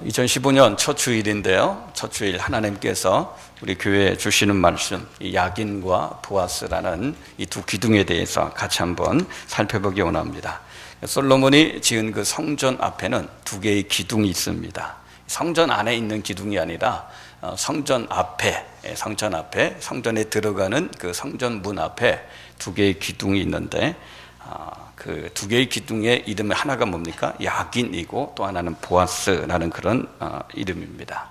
2015년 첫 주일인데요. 첫 주일 하나님께서 우리 교회에 주시는 말씀, 이 야긴과 보아스라는 이 두 기둥에 대해서 같이 한번 살펴보기 원합니다. 솔로몬이 지은 그 성전 앞에는 두 개의 기둥이 있습니다. 성전 안에 있는 기둥이 아니라 성전 앞에, 성전에 들어가는 그 성전 문 앞에 두 개의 기둥이 있는데, 그 두 개의 기둥의 이름이 하나가 뭡니까? 야긴이고 또 하나는 보아스라는 그런 이름입니다.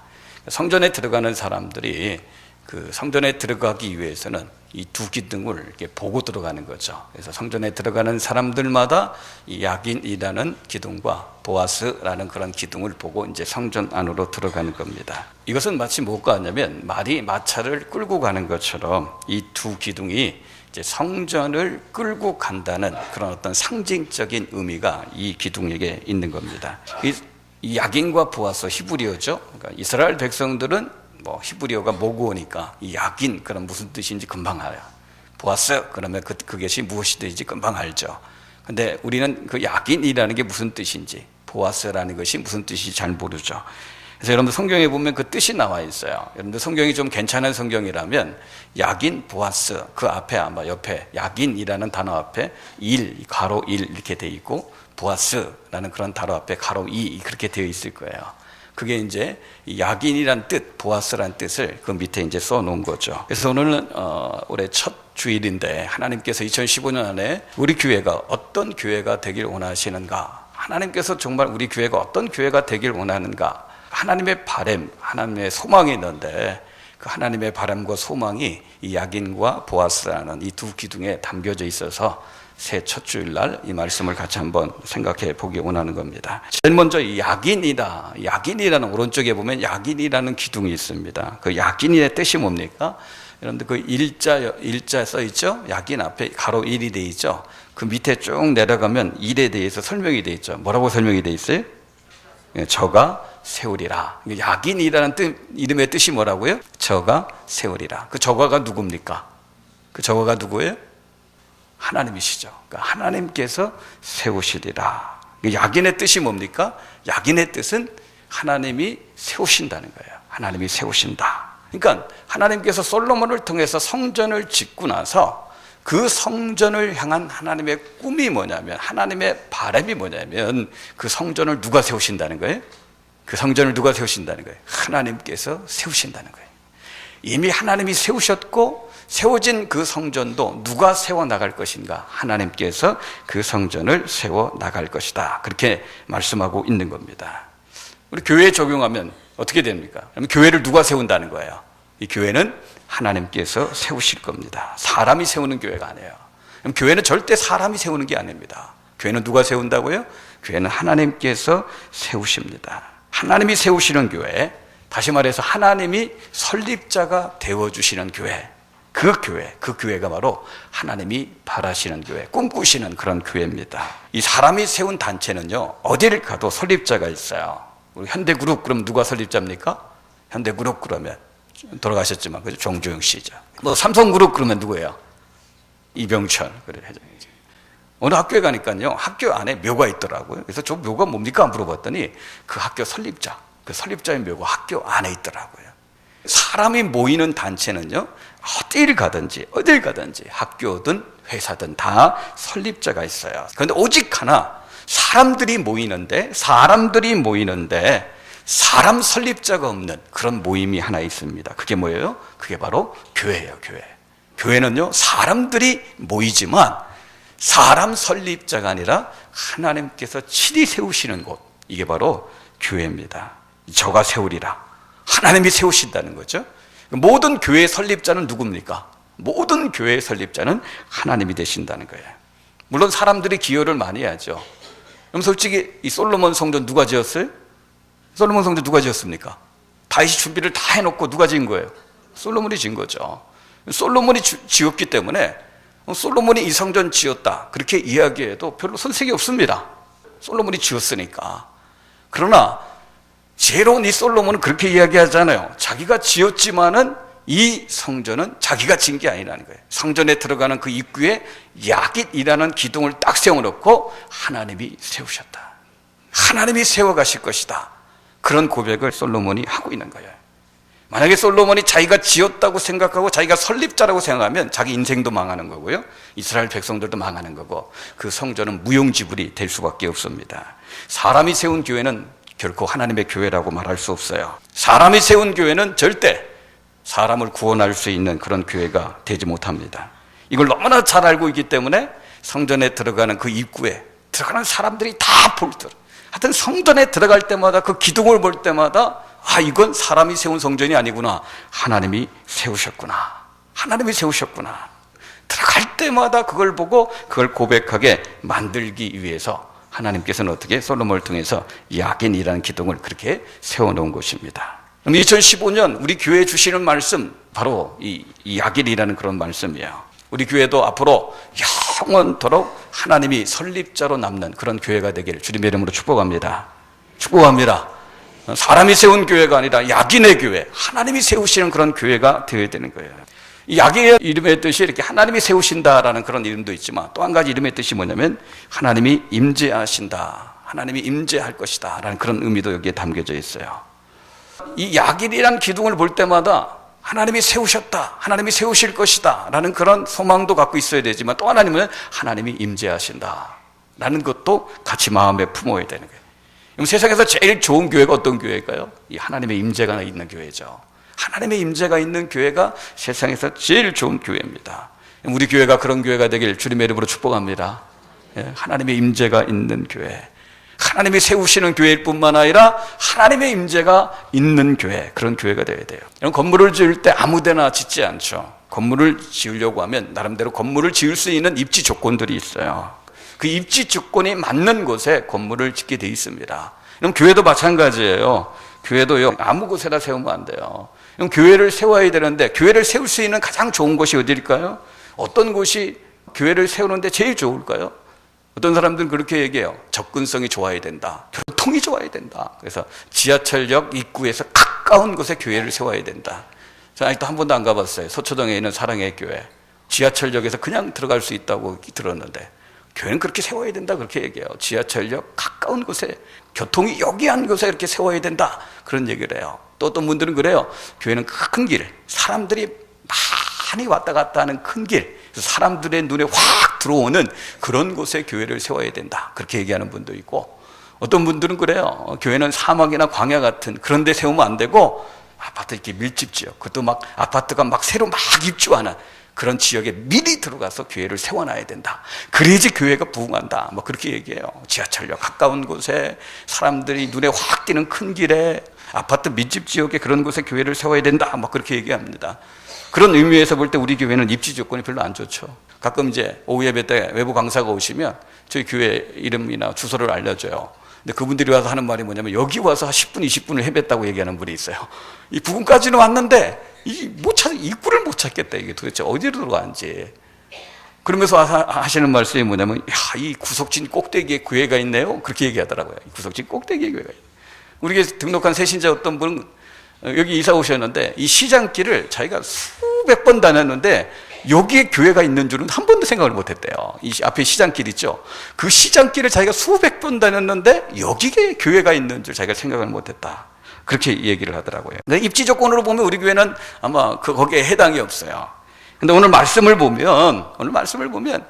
성전에 들어가는 사람들이 그 성전에 들어가기 위해서는 이 두 기둥을 이렇게 보고 들어가는 거죠. 그래서 성전에 들어가는 사람들마다 이 야긴이라는 기둥과 보아스라는 그런 기둥을 보고 이제 성전 안으로 들어가는 겁니다. 이것은 마치 뭐가 하냐면 말이 마차를 끌고 가는 것처럼 이 두 기둥이 이제 성전을 끌고 간다는 그런 어떤 상징적인 의미가 이 기둥에게 있는 겁니다. 이 야긴과 보아스, 히브리어죠. 그러니까 이스라엘 백성들은 뭐 히브리어가 모국어니까 이 야긴 그런 무슨 뜻인지 금방 알아요. 보아스 그러면 그것이 무엇이 되는지 금방 알죠. 근데 우리는 그 야긴이라는 게 무슨 뜻인지, 보아스라는 것이 무슨 뜻인지 잘 모르죠. 그래서 여러분들 성경에 보면 그 뜻이 나와 있어요. 여러분들 성경이 좀 괜찮은 성경이라면 야긴, 보아스 그 앞에 아마 옆에 야긴이라는 단어 앞에 1, 가로 1 이렇게 돼 있고 보아스라는 그런 단어 앞에 가로 2 그렇게 되어 있을 거예요. 그게 이제 야긴이란 뜻, 보아스란 뜻을 그 밑에 이제 써 놓은 거죠. 그래서 오늘은 올해 첫 주일인데 하나님께서 2015년 안에 우리 교회가 어떤 교회가 되길 원하시는가, 하나님께서 정말 우리 교회가 어떤 교회가 되길 원하는가, 하나님의 바람, 하나님의 소망이 있는데 그 하나님의 바람과 소망이 이 야긴과 보아스라는 이 두 기둥에 담겨져 있어서 새 첫 주일날 이 말씀을 같이 한번 생각해 보기 원하는 겁니다. 제일 먼저 이 야긴이라는 오른쪽에 보면 야긴이라는 기둥이 있습니다. 그 야긴의 뜻이 뭡니까? 여러분들 그 일자 써 있죠? 야긴 앞에 가로 1이 돼 있죠? 그 밑에 쭉 내려가면 일에 대해서 설명이 돼 있죠. 뭐라고 설명이 돼 있어요? 저가 세우리라. 야긴이라는 이름의 뜻이 뭐라고요? 저가 세우리라. 그 저가가 누굽니까? 그 저가가 누구예요? 하나님이시죠. 그러니까 하나님께서 세우시리라. 야긴의 뜻이 뭡니까? 야긴의 뜻은 하나님이 세우신다는 거예요. 하나님이 세우신다. 그러니까 하나님께서 솔로몬을 통해서 성전을 짓고 나서 그 성전을 향한 하나님의 꿈이 뭐냐면, 하나님의 바람이 뭐냐면 그 성전을 누가 세우신다는 거예요? 그 성전을 누가 세우신다는 거예요? 하나님께서 세우신다는 거예요. 이미 하나님이 세우셨고 세워진 그 성전도 누가 세워나갈 것인가? 하나님께서 그 성전을 세워나갈 것이다. 그렇게 말씀하고 있는 겁니다. 우리 교회에 적용하면 어떻게 됩니까? 그러면 교회를 누가 세운다는 거예요? 이 교회는 하나님께서 세우실 겁니다. 사람이 세우는 교회가 아니에요. 그럼 교회는 절대 사람이 세우는 게 아닙니다. 교회는 누가 세운다고요? 교회는 하나님께서 세우십니다. 하나님이 세우시는 교회, 다시 말해서 하나님이 설립자가 되어주시는 교회, 그 교회가 바로 하나님이 바라시는 교회, 꿈꾸시는 그런 교회입니다. 이 사람이 세운 단체는요, 어디를 가도 설립자가 있어요. 우리 현대그룹 그럼 누가 설립자입니까? 현대그룹 그러면 돌아가셨지만 그죠? 정주영 씨죠. 뭐 삼성그룹 그러면 누구예요? 이병철 그래 회장이죠. 어느 학교에 가니까요, 학교 안에 묘가 있더라고요. 그래서 저 묘가 뭡니까? 물어봤더니 그 학교 설립자, 그 설립자의 묘가 학교 안에 있더라고요. 사람이 모이는 단체는요, 어딜 가든지 학교든 회사든 다 설립자가 있어요. 그런데 오직 하나, 사람들이 모이는데 사람 설립자가 없는 그런 모임이 하나 있습니다. 그게 뭐예요? 그게 바로 교회예요. 교회는요, 사람들이 모이지만 사람 설립자가 아니라 하나님께서 친히 세우시는 곳, 이게 바로 교회입니다. 저가 세우리라. 하나님이 세우신다는 거죠. 모든 교회의 설립자는 누굽니까? 모든 교회의 설립자는 하나님이 되신다는 거예요. 물론 사람들이 기여를 많이 해야죠. 그럼 솔직히 이 솔로몬 성전 누가 지었어요? 솔로몬 성전 누가 지었습니까? 다윗이 준비를 다 해놓고 누가 지은 거예요? 솔로몬이 지은 거죠. 솔로몬이 지었기 때문에 솔로몬이 이 성전 지었다 그렇게 이야기해도 별로 손색이 없습니다. 솔로몬이 지었으니까. 그러나 지혜로운 이 솔로몬은 그렇게 이야기하잖아요. 자기가 지었지만은 이 성전은 자기가 지은 게 아니라는 거예요. 성전에 들어가는 그 입구에 야깃이라는 기둥을 딱 세워놓고 하나님이 세우셨다. 하나님이 세워가실 것이다. 그런 고백을 솔로몬이 하고 있는 거예요. 만약에 솔로몬이 자기가 지었다고 생각하고 자기가 설립자라고 생각하면 자기 인생도 망하는 거고요, 이스라엘 백성들도 망하는 거고, 그 성전은 무용지물이 될 수밖에 없습니다. 사람이 세운 교회는 결코 하나님의 교회라고 말할 수 없어요. 사람이 세운 교회는 절대 사람을 구원할 수 있는 그런 교회가 되지 못합니다. 이걸 너무나 잘 알고 있기 때문에 성전에 들어가는 그 입구에 들어가는 사람들이 다 볼더라. 하여튼 성전에 들어갈 때마다 그 기둥을 볼 때마다 이건 사람이 세운 성전이 아니구나, 하나님이 세우셨구나, 하나님이 세우셨구나. 들어갈 때마다 그걸 보고 그걸 고백하게 만들기 위해서 하나님께서는 어떻게 솔로몬을 통해서 야긴이라는 기둥을 그렇게 세워놓은 것입니다. 2015년 우리 교회에 주시는 말씀, 바로 이 야긴이라는 그런 말씀이에요. 우리 교회도 앞으로 영원토록 하나님이 설립자로 남는 그런 교회가 되기를 주님의 이름으로 축복합니다. 축복합니다. 사람이 세운 교회가 아니라 야긴의 교회, 하나님이 세우시는 그런 교회가 되어야 되는 거예요. 이 야긴의 이름의 뜻이 이렇게 하나님이 세우신다라는 그런 이름도 있지만, 또 한 가지 이름의 뜻이 뭐냐면 하나님이 임재하신다, 하나님이 임재할 것이다 라는 그런 의미도 여기에 담겨져 있어요. 이 야긴이라는 기둥을 볼 때마다 하나님이 세우셨다, 하나님이 세우실 것이다 라는 그런 소망도 갖고 있어야 되지만, 또 하나님은 하나님이 임재하신다 라는 것도 같이 마음에 품어야 되는 거예요. 그럼 세상에서 제일 좋은 교회가 어떤 교회일까요? 이 하나님의 임재가 있는 교회죠. 하나님의 임재가 있는 교회가 세상에서 제일 좋은 교회입니다. 우리 교회가 그런 교회가 되길 주님의 이름으로 축복합니다. 하나님의 임재가 있는 교회, 하나님이 세우시는 교회일 뿐만 아니라 하나님의 임재가 있는 교회, 그런 교회가 되어야 돼요. 건물을 지을 때 아무데나 짓지 않죠. 건물을 지으려고 하면 나름대로 건물을 지을 수 있는 입지 조건들이 있어요. 그 입지 조건이 맞는 곳에 건물을 짓게 돼 있습니다. 그럼 교회도 마찬가지예요. 교회도요, 아무 곳에다 세우면 안 돼요. 그럼 교회를 세워야 되는데, 교회를 세울 수 있는 가장 좋은 곳이 어디일까요? 어떤 곳이 교회를 세우는데 제일 좋을까요? 어떤 사람들은 그렇게 얘기해요. 접근성이 좋아야 된다, 교통이 좋아야 된다. 그래서 지하철역 입구에서 가까운 곳에 교회를 세워야 된다. 저는 아직도 한 번도 안 가봤어요. 서초동에 있는 사랑의 교회, 지하철역에서 그냥 들어갈 수 있다고 들었는데, 교회는 그렇게 세워야 된다 그렇게 얘기해요. 지하철역 가까운 곳에, 교통이 여기한 곳에 이렇게 세워야 된다, 그런 얘기를 해요. 또 어떤 분들은 그래요. 교회는 큰 길, 사람들이 많이 왔다 갔다 하는 큰 길, 사람들의 눈에 확 들어오는 그런 곳에 교회를 세워야 된다, 그렇게 얘기하는 분도 있고, 어떤 분들은 그래요. 교회는 사막이나 광야 같은 그런 데 세우면 안 되고, 아파트 이렇게 밀집 지역, 그것도 막 아파트가 막 새로 막 입주하는 그런 지역에 미리 들어가서 교회를 세워놔야 된다. 그래야지 교회가 부흥한다, 뭐 그렇게 얘기해요. 지하철역 가까운 곳에, 사람들이 눈에 확 띄는 큰 길에, 아파트 밀집 지역에 그런 곳에 교회를 세워야 된다, 뭐 그렇게 얘기합니다. 그런 의미에서 볼 때 우리 교회는 입지 조건이 별로 안 좋죠. 가끔 이제 오후 예배 때 외부 강사가 오시면 저희 교회 이름이나 주소를 알려줘요. 근데 그분들이 와서 하는 말이 뭐냐면, 여기 와서 10분, 20분을 헤맸다고 얘기하는 분이 있어요. 이 부근까지는 왔는데 입구를 못 찾겠다, 이게 도대체 어디로 들어가는지. 그러면서 하시는 말씀이 뭐냐면, 이 구석진 꼭대기에 교회가 있네요, 그렇게 얘기하더라고요. 이 구석진 꼭대기에 교회가 있네요. 우리 교회 등록한 새신자 어떤 분은 여기 이사 오셨는데, 이 시장길을 자기가 수백 번 다녔는데 여기에 교회가 있는 줄은 한 번도 생각을 못 했대요. 이 앞에 시장길 있죠. 그 시장길을 자기가 수백 번 다녔는데 여기에 교회가 있는 줄 자기가 생각을 못 했다, 그렇게 얘기를 하더라고요. 근데 입지 조건으로 보면 우리 교회는 아마 거기에 해당이 없어요. 근데 오늘 말씀을 보면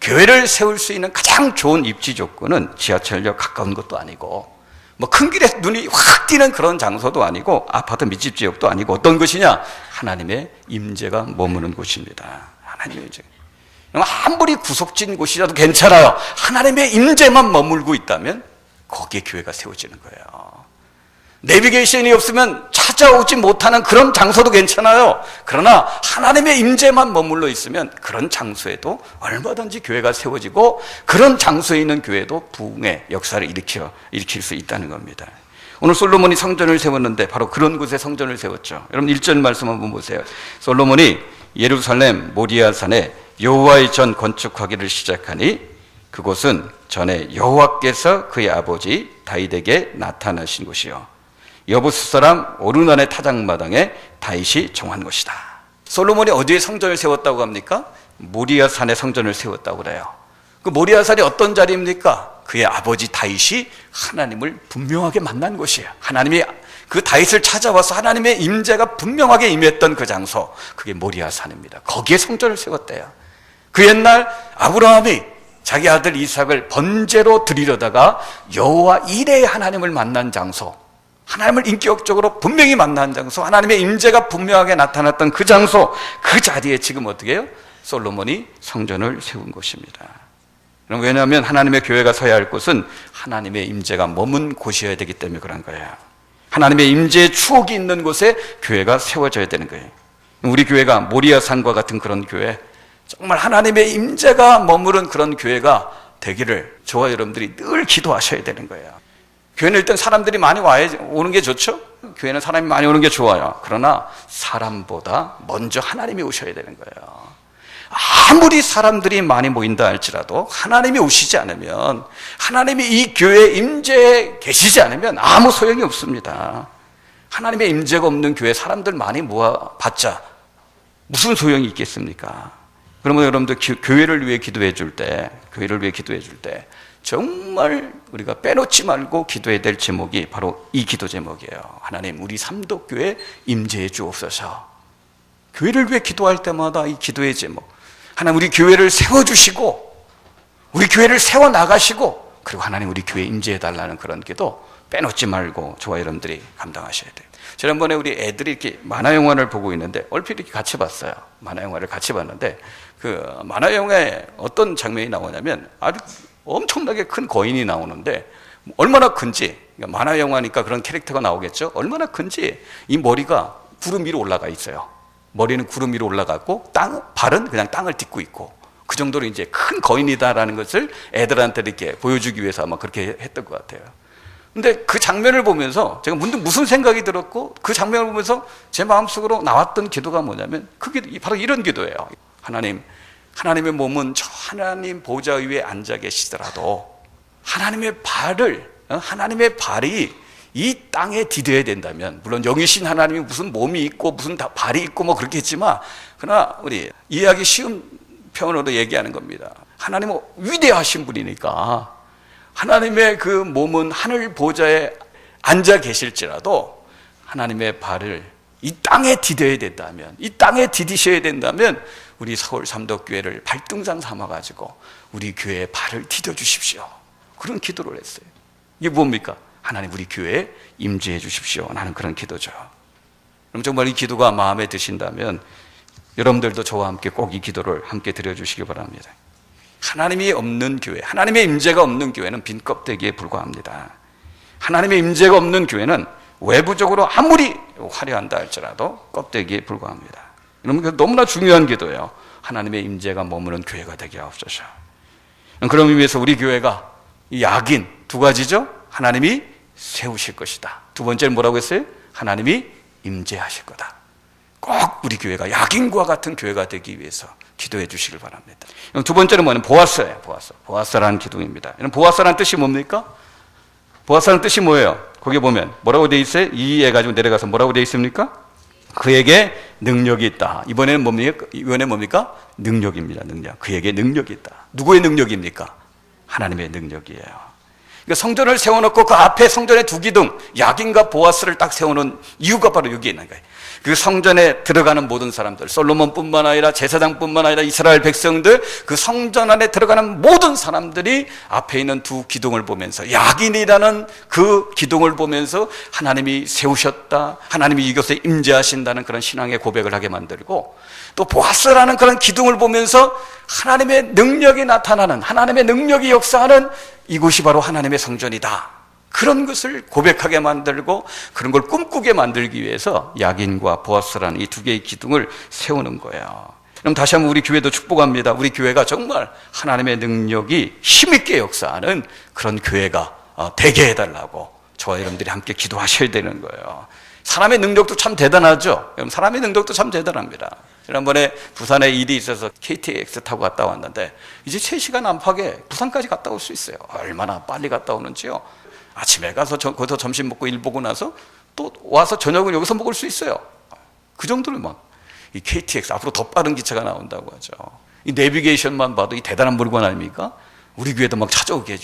교회를 세울 수 있는 가장 좋은 입지 조건은 지하철역 가까운 것도 아니고, 뭐 큰 길에 눈이 확 띄는 그런 장소도 아니고, 아파트 밀집 지역도 아니고, 어떤 것이냐? 하나님의 임재가 머무는 곳입니다. 하나님의 임재. 아무리 구석진 곳이라도 괜찮아요. 하나님의 임재만 머물고 있다면 거기에 교회가 세워지는 거예요. 내비게이션이 없으면 찾아오지 못하는 그런 장소도 괜찮아요. 그러나 하나님의 임재만 머물러 있으면 그런 장소에도 얼마든지 교회가 세워지고, 그런 장소에 있는 교회도 부흥의 역사를 일으킬 수 있다는 겁니다. 오늘 솔로몬이 성전을 세웠는데 바로 그런 곳에 성전을 세웠죠. 여러분 1절 말씀 한번 보세요. 솔로몬이 예루살렘 모리아산에 여호와의 전 건축하기를 시작하니, 그곳은 전에 여호와께서 그의 아버지 다윗에게 나타나신 곳이요, 여부스 사람 오르난의 타작마당에 다윗이 정한 것이다. 솔로몬이 어디에 성전을 세웠다고 합니까? 모리아산에 성전을 세웠다고 그래요. 그 모리아산이 어떤 자리입니까? 그의 아버지 다윗이 하나님을 분명하게 만난 곳이에요. 하나님이 그 다윗을 찾아와서 하나님의 임재가 분명하게 임했던 그 장소, 그게 모리아 산입니다. 거기에 성전을 세웠대요. 그 옛날 아브라함이 자기 아들 이삭을 번제로 드리려다가 여호와 이레의 하나님을 만난 장소, 하나님을 인격적으로 분명히 만난 장소, 하나님의 임재가 분명하게 나타났던 그 장소, 그 자리에 지금 어떻게 해요? 솔로몬이 성전을 세운 곳입니다. 왜냐하면 하나님의 교회가 서야 할 곳은 하나님의 임재가 머문 곳이어야 되기 때문에 그런 거예요. 하나님의 임재의 추억이 있는 곳에 교회가 세워져야 되는 거예요. 우리 교회가 모리아산과 같은 그런 교회, 정말 하나님의 임재가 머무른 그런 교회가 되기를 저와 여러분들이 늘 기도하셔야 되는 거예요. 교회는 일단 사람들이 많이 오는 게 좋죠. 교회는 사람이 많이 오는 게 좋아요. 그러나 사람보다 먼저 하나님이 오셔야 되는 거예요. 아무리 사람들이 많이 모인다 할지라도 하나님이 오시지 않으면, 하나님이 이 교회에 임재해 계시지 않으면 아무 소용이 없습니다. 하나님의 임재가 없는 교회 사람들 많이 모아봤자 무슨 소용이 있겠습니까? 그러면 여러분들 교회를 위해 기도해 줄 때, 정말 우리가 빼놓지 말고 기도해야 될 제목이 바로 이 기도 제목이에요. 하나님, 우리 삼덕교회 임재해 주옵소서. 교회를 위해 기도할 때마다 이 기도의 제목, 하나님 우리 교회를 세워주시고 우리 교회를 세워나가시고, 그리고 하나님 우리 교회에 임재해달라는 그런 기도 빼놓지 말고 저와 여러분들이 감당하셔야 돼요. 지난번에 우리 애들이 이렇게 만화영화를 보고 있는데 얼핏 이렇게 같이 봤어요. 만화영화를 같이 봤는데 그 만화영화에 어떤 장면이 나오냐면 아주 엄청나게 큰 거인이 나오는데, 얼마나 큰지, 만화영화니까 그런 캐릭터가 나오겠죠. 얼마나 큰지 이 머리가 구름 위로 올라가 있어요. 머리는 구름 위로 올라가고 발은 그냥 땅을 딛고 있고, 그 정도로 이제 큰 거인이다라는 것을 애들한테 이렇게 보여주기 위해서 아마 그렇게 했던 것 같아요. 근데 그 장면을 보면서 제가 문득 무슨 생각이 들었고, 그 장면을 보면서 제 마음속으로 나왔던 기도가 뭐냐면, 그게 바로 이런 기도예요. 하나님, 하나님의 몸은 저 하나님 보좌 위에 앉아 계시더라도 하나님의 발이 이 땅에 디뎌야 된다면, 물론 영이신 하나님이 무슨 몸이 있고 무슨 발이 있고 뭐 그렇게 했지만, 그러나 우리 이해하기 쉬운 표현으로 얘기하는 겁니다. 하나님은 위대하신 분이니까 하나님의 그 몸은 하늘 보좌에 앉아 계실지라도 하나님의 발을 이 땅에 디뎌야 된다면, 이 땅에 디디셔야 된다면 우리 서울 삼덕교회를 발등상 삼아가지고 우리 교회의 발을 디뎌 주십시오. 그런 기도를 했어요. 이게 뭡니까? 하나님 우리 교회에 임재해 주십시오. 나는 그런 기도죠. 그럼 정말 이 기도가 마음에 드신다면 여러분들도 저와 함께 꼭 이 기도를 함께 드려주시기 바랍니다. 하나님이 없는 교회, 하나님의 임재가 없는 교회는 빈 껍데기에 불과합니다. 하나님의 임재가 없는 교회는 외부적으로 아무리 화려한다 할지라도 껍데기에 불과합니다. 여러분, 너무나 중요한 기도예요. 하나님의 임재가 머무는 교회가 되게 하옵소서. 그런 의미에서 우리 교회가 이 약인 두 가지죠. 하나님이 세우실 것이다. 두 번째는 뭐라고 했어요? 하나님이 임재하실 거다. 꼭 우리 교회가 약인과 같은 교회가 되기 위해서 기도해 주시길 바랍니다. 두 번째는 뭐냐면 보아스예요. 보아스라는 기둥입니다. 보아스라는 뜻이 뭡니까? 보아스라는 뜻이 뭐예요? 거기 보면 뭐라고 되어 있어요? 이해가지고 내려가서 뭐라고 되어 있습니까? 그에게 능력이 있다. 이번에는 뭡니까? 능력입니다. 능력. 그에게 능력이 있다. 누구의 능력입니까? 하나님의 능력이에요. 그러니까 성전을 세워놓고 그 앞에 성전의 두 기둥, 야긴과 보아스를 딱 세우는 이유가 바로 여기에 있는 거예요. 그 성전에 들어가는 모든 사람들, 솔로몬뿐만 아니라 제사장뿐만 아니라 이스라엘 백성들, 그 성전 안에 들어가는 모든 사람들이 앞에 있는 두 기둥을 보면서, 야긴이라는 그 기둥을 보면서 하나님이 세우셨다, 하나님이 이곳에 임재하신다는 그런 신앙의 고백을 하게 만들고, 또 보아스라는 그런 기둥을 보면서 하나님의 능력이 나타나는, 하나님의 능력이 역사하는 이곳이 바로 하나님의 성전이다, 그런 것을 고백하게 만들고 그런 걸 꿈꾸게 만들기 위해서 야긴과 보아스라는 이 두 개의 기둥을 세우는 거예요. 그럼 다시 한번 우리 교회도 축복합니다. 우리 교회가 정말 하나님의 능력이 힘있게 역사하는 그런 교회가 되게 해달라고 저와 여러분들이 함께 기도하셔야 되는 거예요. 사람의 능력도 참 대단하죠. 사람의 능력도 참 대단합니다. 지난번에 부산에 일이 있어서 KTX 타고 갔다 왔는데 이제 3시간 안팎에 부산까지 갔다 올 수 있어요. 얼마나 빨리 갔다 오는지요. 아침에 가서 거기서 점심 먹고 일 보고 나서 또 와서 저녁을 여기서 먹을 수 있어요. 그 정도로 막 이 KTX 앞으로 더 빠른 기차가 나온다고 하죠. 이 내비게이션만 봐도 이 대단한 물건 아닙니까? 우리 교회도 막 찾아오게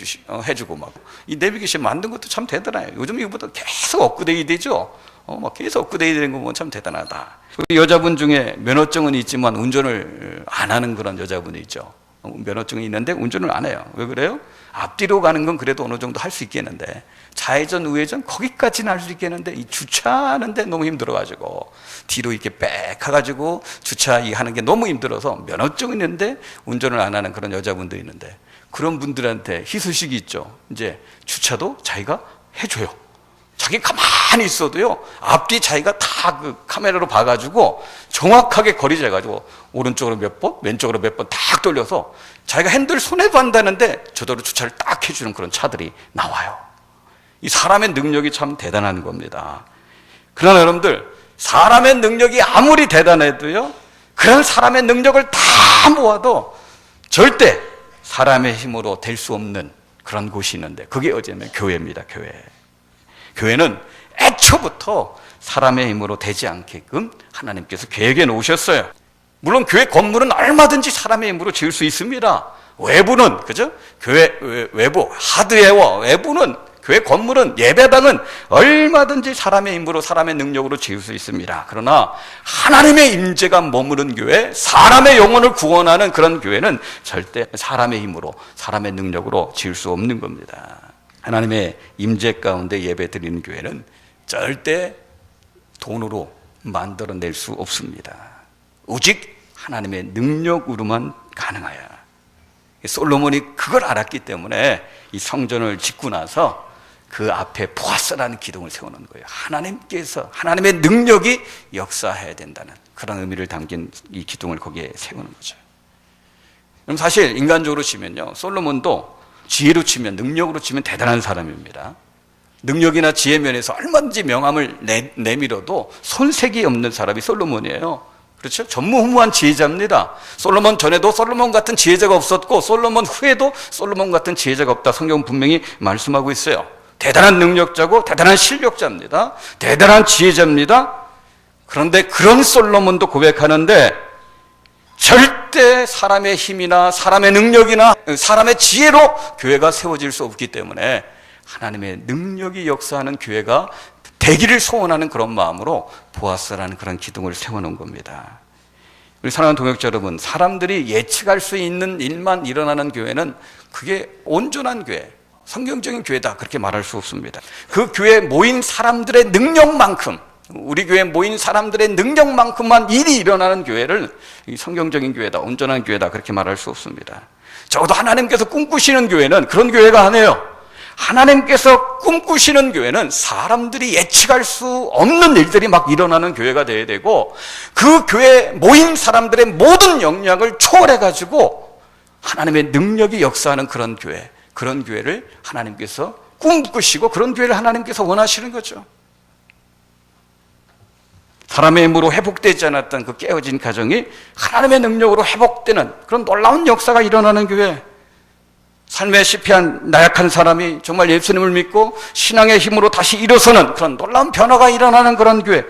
해주고 막. 이 내비게이션 만든 것도 참 대단해요. 요즘 이거보다 계속 업그레이드 되죠. 막 계속 업그레이드 되는 거 보면 참 대단하다. 여자분 중에 면허증은 있지만 운전을 안 하는 그런 여자분이 있죠. 면허증이 있는데 운전을 안 해요. 왜 그래요? 앞뒤로 가는 건 그래도 어느 정도 할 수 있겠는데, 좌회전, 우회전 거기까지는 할 수 있겠는데, 이 주차하는데 너무 힘들어가지고 뒤로 이렇게 빽 가가지고 주차하는 게 너무 힘들어서 면허증이 있는데 운전을 안 하는 그런 여자분도 있는데, 그런 분들한테 희소식이 있죠. 이제 주차도 자기가 해줘요. 자기 가만히 있어도요, 앞뒤 자기가 다 그 카메라로 봐가지고 정확하게 거리 재가지고 오른쪽으로 몇 번, 왼쪽으로 몇 번 딱 돌려서 자기가 핸들 손에 반다는데 저대로 주차를 딱 해주는 그런 차들이 나와요. 이 사람의 능력이 참 대단한 겁니다. 그러나 여러분들, 사람의 능력이 아무리 대단해도요, 그런 사람의 능력을 다 모아도 절대 사람의 힘으로 될 수 없는 그런 곳이 있는데, 그게 어제면 교회입니다. 교회는 애초부터 사람의 힘으로 되지 않게끔 하나님께서 계획해 놓으셨어요. 물론 교회 건물은 얼마든지 사람의 힘으로 지을 수 있습니다. 외부는, 그죠? 교회 외부 하드웨어 외부는, 교회 건물은, 예배당은 얼마든지 사람의 힘으로, 사람의 능력으로 지을 수 있습니다. 그러나 하나님의 임재가 머무는 교회, 사람의 영혼을 구원하는 그런 교회는 절대 사람의 힘으로, 사람의 능력으로 지을 수 없는 겁니다. 하나님의 임재 가운데 예배 드리는 교회는 절대 돈으로 만들어낼 수 없습니다. 오직 하나님의 능력으로만 가능하여. 솔로몬이 그걸 알았기 때문에 이 성전을 짓고 나서 그 앞에 보아스라는 기둥을 세우는 거예요. 하나님께서, 하나님의 능력이 역사해야 된다는 그런 의미를 담긴 이 기둥을 거기에 세우는 거죠. 그럼 사실 인간적으로 치면요, 솔로몬도 지혜로 치면, 능력으로 치면 대단한 사람입니다. 능력이나 지혜 면에서 얼마든지 명함을 내밀어도 손색이 없는 사람이 솔로몬이에요. 그렇죠? 전무후무한 지혜자입니다. 솔로몬 전에도 솔로몬 같은 지혜자가 없었고, 솔로몬 후에도 솔로몬 같은 지혜자가 없다. 성경은 분명히 말씀하고 있어요. 대단한 능력자고 대단한 실력자입니다. 대단한 지혜자입니다. 그런데 그런 솔로몬도 고백하는데, 절대 사람의 힘이나 사람의 능력이나 사람의 지혜로 교회가 세워질 수 없기 때문에 하나님의 능력이 역사하는 교회가 되기를 소원하는 그런 마음으로 보아스라는 그런 기둥을 세워놓은 겁니다. 우리 사랑하는 동역자 여러분, 사람들이 예측할 수 있는 일만 일어나는 교회는 그게 온전한 교회, 성경적인 교회다, 그렇게 말할 수 없습니다. 그 교회에 모인 사람들의 능력만큼, 우리 교회에 모인 사람들의 능력만큼만 일이 일어나는 교회를 성경적인 교회다, 온전한 교회다, 그렇게 말할 수 없습니다. 적어도 하나님께서 꿈꾸시는 교회는 그런 교회가 아니에요. 하나님께서 꿈꾸시는 교회는 사람들이 예측할 수 없는 일들이 막 일어나는 교회가 되어야 되고, 그 교회에 모인 사람들의 모든 역량을 초월해가지고 하나님의 능력이 역사하는 그런 교회, 그런 교회를 하나님께서 꿈꾸시고 그런 교회를 하나님께서 원하시는 거죠. 사람의 힘으로 회복되지 않았던 그 깨어진 가정이 하나님의 능력으로 회복되는 그런 놀라운 역사가 일어나는 교회, 삶에 실패한 나약한 사람이 정말 예수님을 믿고 신앙의 힘으로 다시 일어서는 그런 놀라운 변화가 일어나는 그런 교회,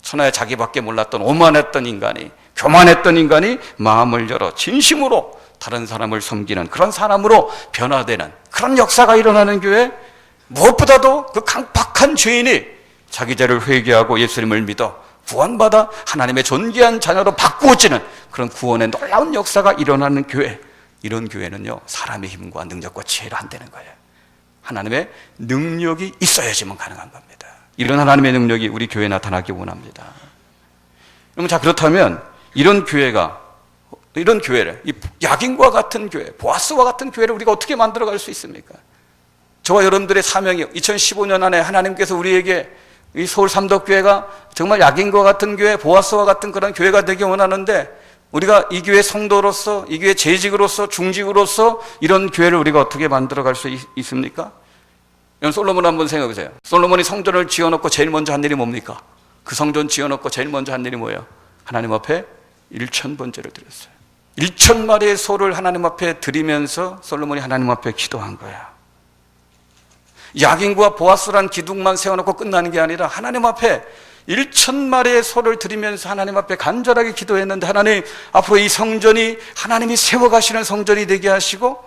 천하에 자기밖에 몰랐던 오만했던 인간이, 교만했던 인간이 마음을 열어 진심으로 다른 사람을 섬기는 그런 사람으로 변화되는 그런 역사가 일어나는 교회, 무엇보다도 그 강팍한 죄인이 자기 죄를 회개하고 예수님을 믿어 구원받아 하나님의 존귀한 자녀로 바꾸어지는 그런 구원의 놀라운 역사가 일어나는 교회, 이런 교회는요, 사람의 힘과 능력과 지혜로 안 되는 거예요. 하나님의 능력이 있어야지만 가능한 겁니다. 이런 하나님의 능력이 우리 교회에 나타나기 원합니다. 그럼 자, 그렇다면 이런 교회를, 이 야긴과 같은 교회, 보아스와 같은 교회를 우리가 어떻게 만들어갈 수 있습니까? 저와 여러분들의 사명이 2015년 안에 하나님께서 우리에게 이 서울 삼덕교회가 정말 야긴과 같은 교회, 보아스와 같은 그런 교회가 되기 원하는데, 우리가 이 교회 성도로서, 이 교회 재직으로서, 중직으로서 이런 교회를 우리가 어떻게 만들어갈 수 있습니까? 솔로몬 한번 생각해 보세요. 솔로몬이 성전을 지어놓고 제일 먼저 한 일이 뭡니까? 그 성전 지어놓고 제일 먼저 한 일이 뭐예요? 하나님 앞에 1000번제를 드렸어요. 1000마리의 소를 하나님 앞에 드리면서 솔로몬이 하나님 앞에 기도한 거야. 야긴과 보아스란 기둥만 세워놓고 끝나는 게 아니라 하나님 앞에 1000마리의 소를 드리면서 하나님 앞에 간절하게 기도했는데, 하나님, 앞으로 이 성전이 하나님이 세워가시는 성전이 되게 하시고,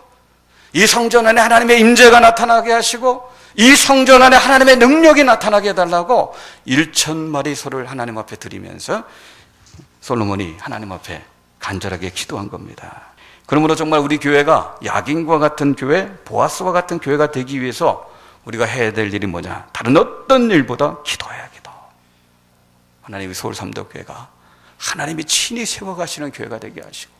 이 성전 안에 하나님의 임재가 나타나게 하시고 이 성전 안에 하나님의 능력이 나타나게 해달라고 1,000마리 소를 하나님 앞에 드리면서 솔로몬이 하나님 앞에 간절하게 기도한 겁니다. 그러므로 정말 우리 교회가 야긴과 같은 교회, 보아스와 같은 교회가 되기 위해서 우리가 해야 될 일이 뭐냐? 다른 어떤 일보다 기도해야 기도. 하나님의 서울 삼덕교회가 하나님이 친히 세워가시는 교회가 되게 하시고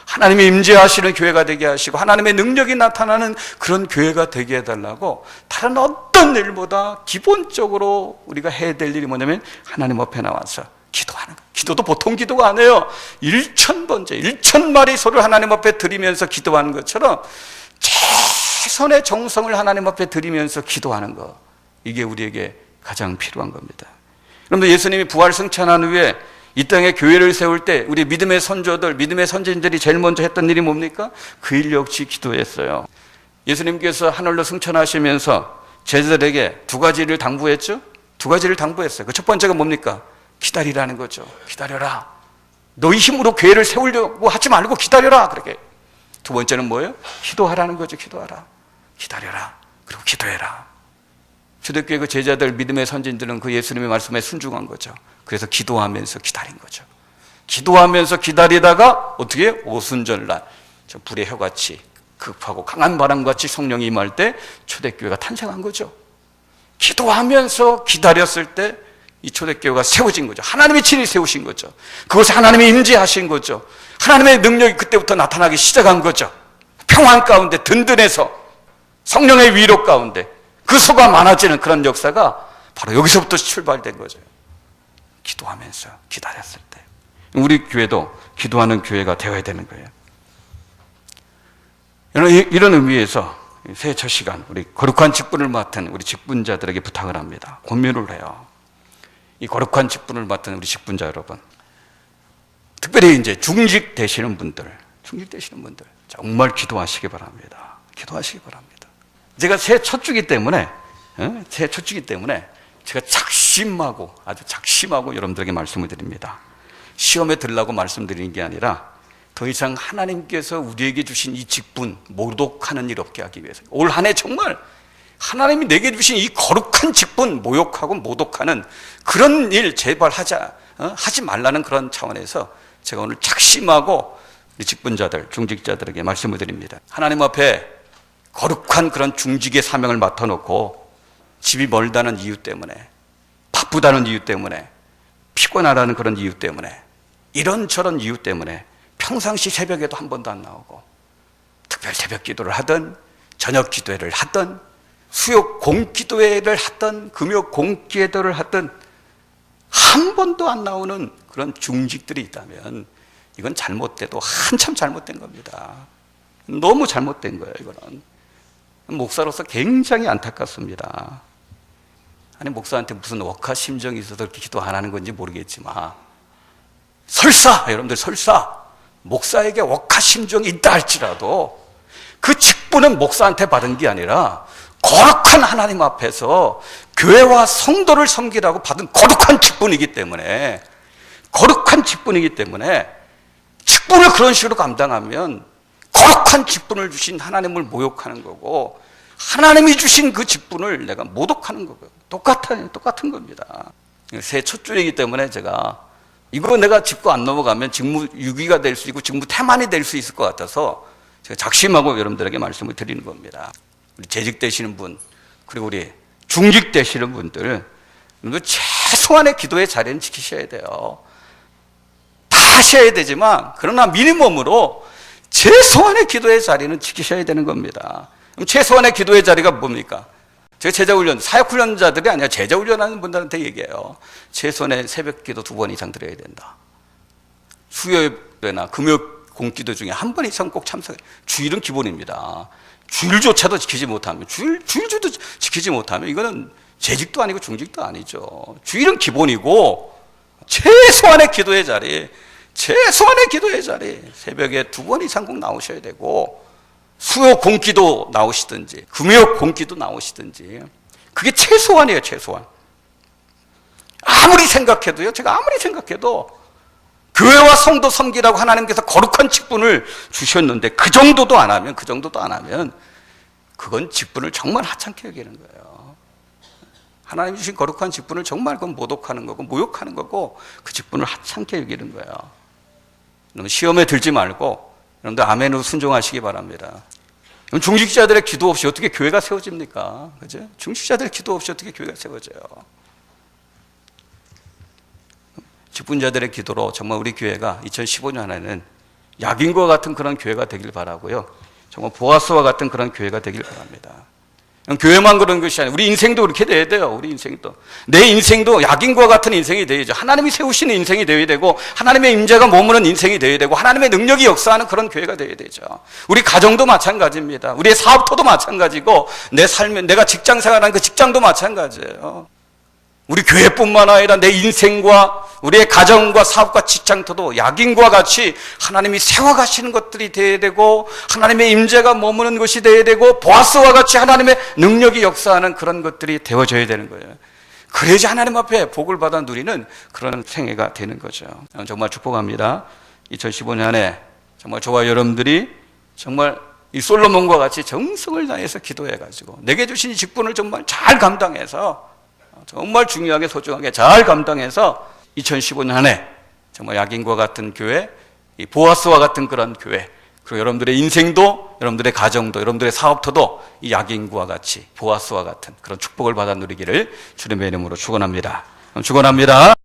하나님이 임재하시는 교회가 되게 하시고 하나님의 능력이 나타나는 그런 교회가 되게 해달라고 다른 어떤 일보다 기본적으로 우리가 해야 될 일이 뭐냐면 하나님 앞에 나와서 기도하는 거예요. 기도도 보통 기도가 아니에요. 1,000번째 1,000마리 소를 하나님 앞에 드리면서 기도하는 것처럼 최선의 정성을 하나님 앞에 드리면서 기도하는 거, 이게 우리에게 가장 필요한 겁니다. 그런데 예수님이 부활 승천한 후에 이 땅에 교회를 세울 때 우리 믿음의 선조들, 믿음의 선진들이 제일 먼저 했던 일이 뭡니까? 그 일 역시 기도했어요. 예수님께서 하늘로 승천하시면서 제자들에게 두 가지를 당부했죠? 두 가지를 당부했어요. 그 첫 번째가 뭡니까? 기다리라는 거죠. 기다려라. 너희 힘으로 교회를 세우려고 하지 말고 기다려라. 그렇게. 두 번째는 뭐예요? 기도하라는 거죠. 기도하라. 기다려라. 그리고 기도해라. 초대교회 그 제자들, 믿음의 선진들은 그 예수님의 말씀에 순종한 거죠. 그래서 기도하면서 기다린 거죠. 기도하면서 기다리다가 어떻게 오순절날 저 불의 혀같이 급하고 강한 바람같이 성령이 임할 때 초대교회가 탄생한 거죠. 기도하면서 기다렸을 때 이 초대교회가 세워진 거죠. 하나님이 친히 세우신 거죠. 그것에 하나님이 임재하신 거죠. 하나님의 능력이 그때부터 나타나기 시작한 거죠. 평안 가운데 든든해서 성령의 위로 가운데 그 수가 많아지는 그런 역사가 바로 여기서부터 출발된 거죠. 기도하면서 기다렸을 때 우리 교회도 기도하는 교회가 되어야 되는 거예요. 이런 의미에서 새해 첫 시간 우리 거룩한 직분을 맡은 우리 직분자들에게 부탁을 합니다. 권면을 해요. 이 거룩한 직분을 맡은 우리 직분자 여러분, 특별히 이제 중직 되시는 분들 정말 기도하시기 바랍니다. 기도하시기 바랍니다. 제가 새해 첫 주기 때문에 제가 아주 작심하고 여러분들에게 말씀을 드립니다. 시험에 들라고 말씀드리는 게 아니라 더 이상 하나님께서 우리에게 주신 이 직분 모독하는 일 없게 하기 위해서 올 한 해 정말 하나님이 내게 주신 이 거룩한 직분 모욕하고 모독하는 그런 일 제발 하지 말라는 그런 차원에서 제가 오늘 작심하고 우리 직분자들, 중직자들에게 말씀을 드립니다. 하나님 앞에 거룩한 그런 중직의 사명을 맡아놓고 집이 멀다는 이유 때문에, 바쁘다는 이유 때문에, 피곤하다는 그런 이유 때문에, 이런저런 이유 때문에 평상시 새벽에도 한 번도 안 나오고 특별 새벽 기도를 하든 저녁 기도회를 하든 수요 공기도회를 하든 금요 공기도를 하든 한 번도 안 나오는 그런 중직들이 있다면 이건 잘못돼도 한참 잘못된 겁니다. 너무 잘못된 거예요. 이거는 목사로서 굉장히 안타깝습니다. 아니 목사한테 무슨 억하 심정이 있어서 그렇게 기도 안 하는 건지 모르겠지만 여러분들 설사 목사에게 억하 심정이 있다 할지라도 그 직분은 목사한테 받은 게 아니라 거룩한 하나님 앞에서 교회와 성도를 섬기라고 받은 거룩한 직분이기 때문에 직분을 그런 식으로 감당하면 거룩한 직분을 주신 하나님을 모욕하는 거고 하나님이 주신 그 직분을 내가 모독하는 거고요. 똑같은 겁니다. 새해 첫 주이기 때문에 제가 이거 내가 짚고 안 넘어가면 직무 유기가 될 수 있고 직무 태만이 될 수 있을 것 같아서 제가 작심하고 여러분들에게 말씀을 드리는 겁니다. 우리 재직 되시는 분, 그리고 우리 중직 되시는 분들, 최소한의 기도의 자리는 지키셔야 돼요. 다 하셔야 되지만, 그러나 미니멈으로 최소한의 기도의 자리는 지키셔야 되는 겁니다. 그럼 최소한의 기도의 자리가 뭡니까? 제가 제자훈련, 사역훈련자들이 아니라 제자훈련하는 분들한테 얘기해요. 최소한의 새벽 기도 2번 이상 드려야 된다. 수요일이나 금요 공기도 중에 한 번 이상 꼭 참석해. 주일은 기본입니다. 주일조차도 지키지 못하면, 주일조도 지키지 못하면 이거는 재직도 아니고 중직도 아니죠. 주일은 기본이고 최소한의 기도의 자리, 새벽에 2번 이상 꼭 나오셔야 되고 수요 공기도 나오시든지 금요 공기도 나오시든지 그게 최소한이에요. 최소한. 제가 아무리 생각해도 교회와 성도 섬기라고 하나님께서 거룩한 직분을 주셨는데 그 정도도 안 하면 그건 직분을 정말 하찮게 여기는 거예요. 하나님 주신 거룩한 직분을 정말 그건 모독하는 거고 모욕하는 거고 그 직분을 하찮게 여기는 거예요. 여러분 시험에 들지 말고 여러분들 아멘으로 순종하시기 바랍니다. 중직자들의 기도 없이 어떻게 교회가 세워집니까? 그죠? 중직자들의 기도 없이 어떻게 교회가 세워져요? 직분자들의 기도로 정말 우리 교회가 2015년에는 야긴과 같은 그런 교회가 되길 바라고요. 정말 보아스와 같은 그런 교회가 되길 바랍니다. 교회만 그런 것이 아니라 우리 인생도 그렇게 돼야 돼요. 우리 인생도. 내 인생도 야긴과 같은 인생이 되어야죠. 하나님이 세우시는 인생이 되어야 되고 하나님의 임재가 머무는 인생이 되어야 되고 하나님의 능력이 역사하는 그런 교회가 되어야 되죠. 우리 가정도 마찬가지입니다. 우리의 사업터도 마찬가지고 내 삶에 내가 직장 생활하는 그 직장도 마찬가지예요. 우리 교회뿐만 아니라 내 인생과 우리의 가정과 사업과 직장터도 야긴과 같이 하나님이 세워가시는 것들이 되어야 되고 하나님의 임재가 머무는 것이 되어야 되고 보아스와 같이 하나님의 능력이 역사하는 그런 것들이 되어져야 되는 거예요. 그래야지 하나님 앞에 복을 받아 누리는 그런 생애가 되는 거죠. 정말 축복합니다. 2015년에 정말 저와 여러분들이 정말 이 솔로몬과 같이 정성을 다해서 기도해가지고 내게 주신 이 직분을 정말 잘 감당해서 정말 중요하게 소중하게 잘 감당해서 2015년에 정말 야긴과 같은 교회, 이 보아스와 같은 그런 교회, 그리고 여러분들의 인생도, 여러분들의 가정도, 여러분들의 사업터도 이 야긴과 같이 보아스와 같은 그런 축복을 받아 누리기를 주님의 이름으로 축원합니다. 축원합니다.